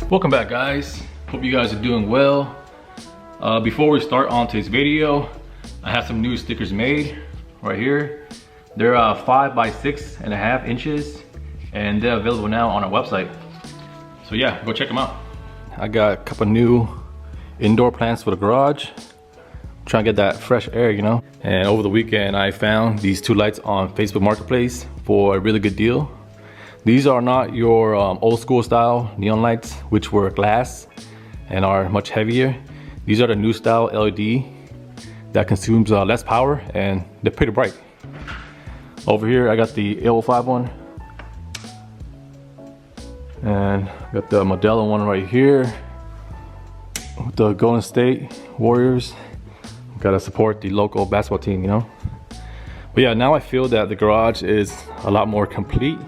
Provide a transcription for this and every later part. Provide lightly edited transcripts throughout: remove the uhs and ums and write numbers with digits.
Welcome back, guys. Hope you guys are doing well. Before we start on today's video, I have some new stickers made right here. They're 5 by 6.5 inches and they're available now on our website. So yeah, go check them out. I got a couple new indoor plants for the garage. Trying to get that fresh air, you know. And over the weekend I found these two lights on Facebook Marketplace for a really good deal. These are not your old school style neon lights, which were glass and are much heavier. These are the new style LED that consumes less power and they're pretty bright. Over here I got the AO5 one, and got the Modelo one right here with the Golden State Warriors. Gotta support the local basketball team, you know. But yeah, now I feel that the garage is a lot more complete,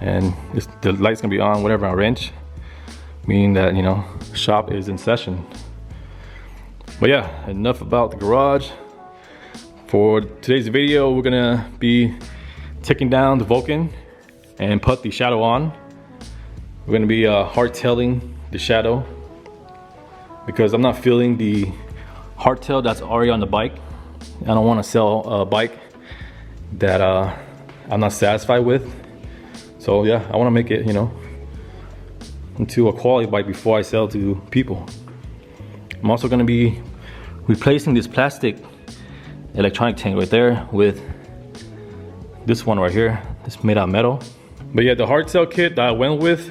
and the light's gonna be on whenever I wrench, meaning that, you know, shop is in session. But yeah, enough about the garage. For today's video, we're gonna be taking down the Vulcan and put the shadow on. We're gonna be hardtailing the shadow because I'm not feeling the hardtail that's already on the bike. I don't want to sell a bike that I'm not satisfied with. So yeah, I want to make it, you know, into a quality bike before I sell to people. I'm also going to be replacing this plastic electronic tank right there with this one right here. It's made out of metal. But yeah, the hardtail kit that I went with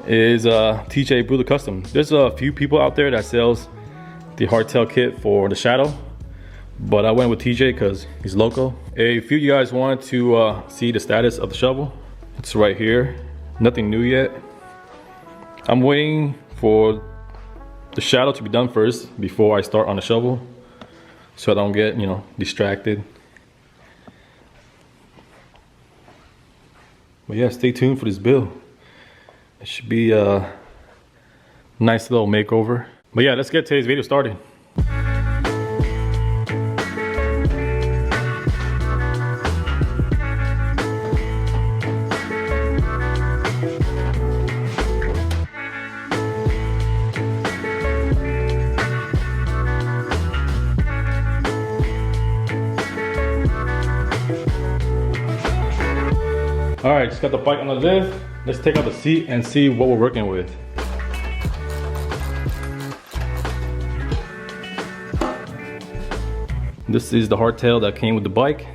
is TJ Custom. There's a few people out there that sells the hardtail kit for the shadow, but I went with TJ because he's local. A few of you guys wanted to see the status of the shovel. It's right here, nothing new yet. I'm waiting for the shadow to be done first before I start on the shovel, so I don't get, you know, distracted. But yeah, stay tuned for this build. It should be a nice little makeover. But yeah, let's get today's video started. All right, just got the bike on the lift. Let's take out the seat and see what we're working with. This is the hardtail that came with the bike.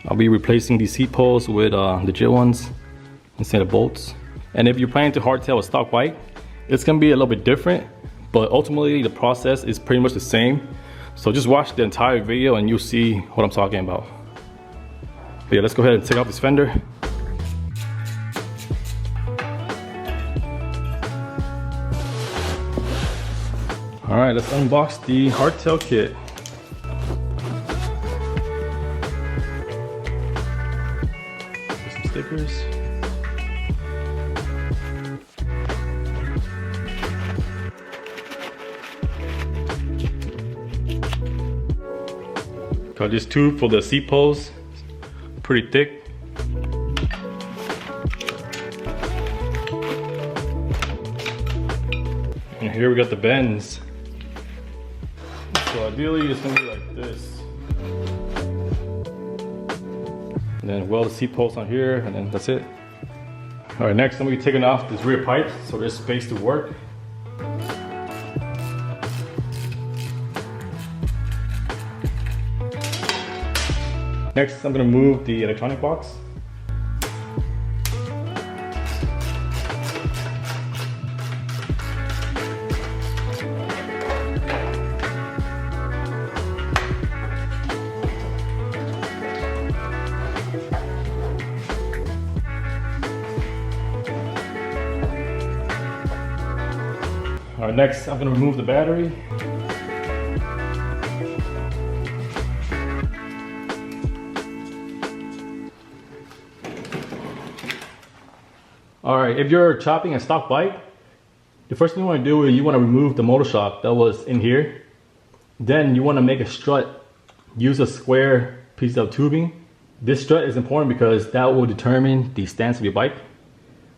I'll be replacing these seat posts with legit ones instead of bolts. And if you're planning to hardtail a stock bike, it's gonna be a little bit different, but ultimately the process is pretty much the same. So just watch the entire video and you'll see what I'm talking about. But yeah, let's go ahead and take off this fender. All right, let's unbox the hardtail kit. Some stickers. Got this tube for the seat posts. Pretty thick. And here we got the bends. So ideally it's gonna be like this. And then weld the seat post on here, and then that's it. All right, next I'm gonna be taking off this rear pipe so there's space to work. Next, I'm gonna move the electronic box. All right, next, I'm gonna remove the battery. All right, if you're chopping a stock bike, the first thing you want to do is you want to remove the motor shock that was in here. Then you want to make a strut. Use a square piece of tubing. This strut is important because that will determine the stance of your bike.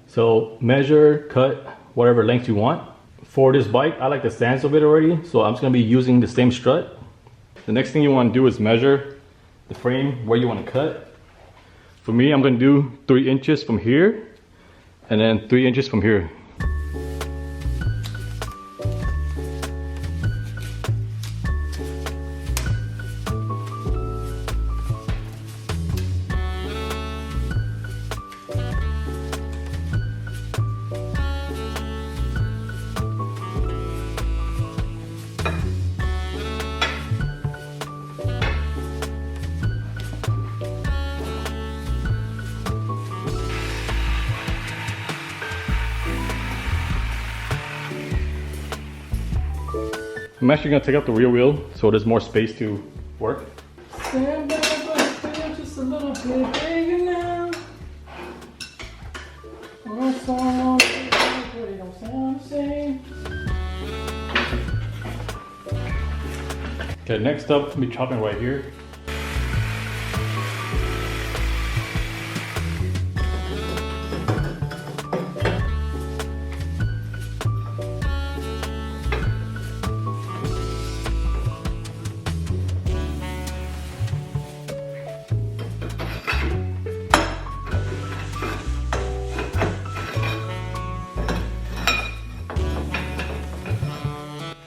So measure, cut, whatever length you want. For this bike, I like the stance of it already, so I'm just gonna be using the same strut. The next thing you wanna do is measure the frame where you wanna cut. For me, I'm gonna do 3 inches from here, and then 3 inches from here. I'm actually gonna take out the rear wheel so there's more space to work. Stand back, just a little bit bigger now. One song, but it don't sound the same. Okay, next up, I'll be chopping right here.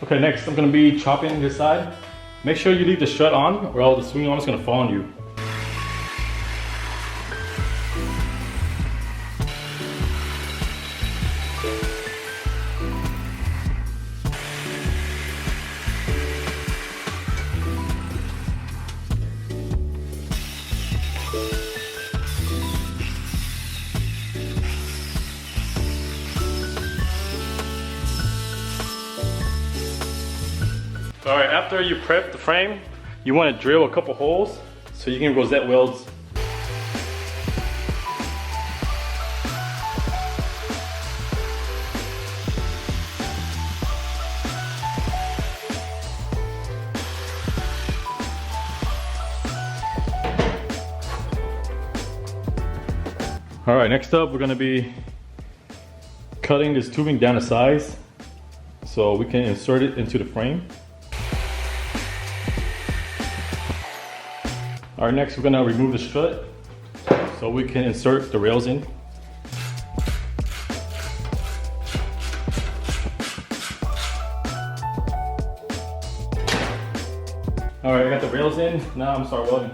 Okay, next I'm gonna be chopping this side. Make sure you leave the strut on or else the swing arm is gonna fall on you. Alright, after you prep the frame, you want to drill a couple holes so you can rosette welds. Alright, next up we're going to be cutting this tubing down to size so we can insert it into the frame. Alright, next we're gonna remove the strut so we can insert the rails in. Alright, I got the rails in, now I'm gonna start welding.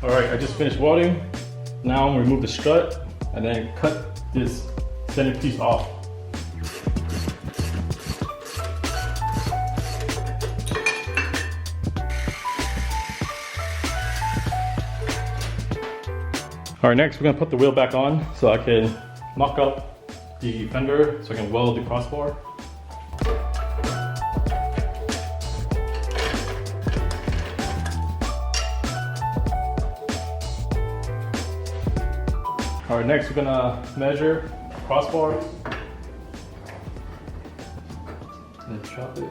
Alright, I just finished welding. Now I'm gonna remove the strut and then cut this center piece off. Alright, next we're gonna put the wheel back on so I can mock up the fender so I can weld the crossbar. Alright, next we're gonna measure crossbar and chop it.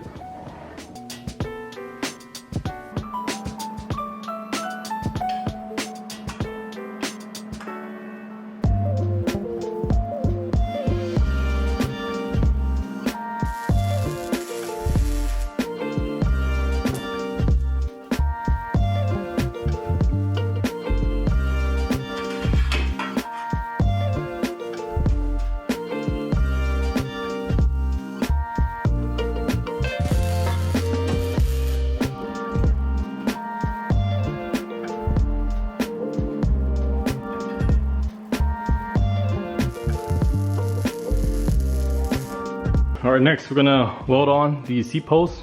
Alright, next we're gonna weld on the seat posts.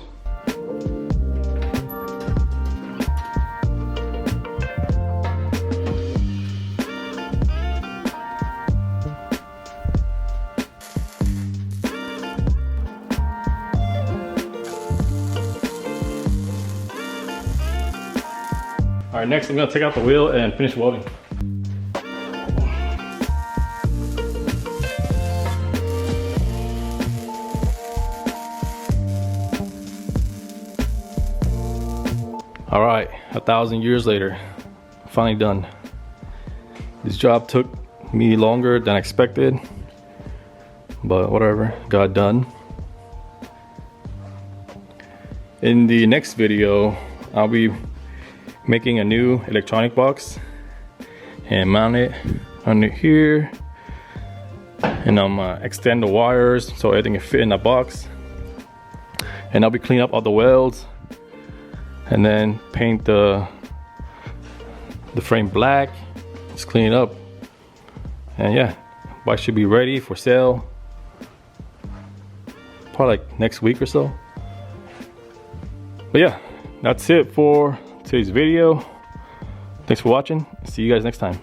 All right, next I'm gonna take out the wheel and finish welding. All right, 1,000 years later, finally done. This job took me longer than expected, but whatever, got done. In the next video, I'll be making a new electronic box and mount it under here, and I'm extend the wires so everything can fit in the box, and I'll be cleaning up all the welds and then paint the frame black, just clean it up, and yeah, bike should be ready for sale probably like next week or so. But yeah, that's it for today's video. Thanks for watching. See you guys next time.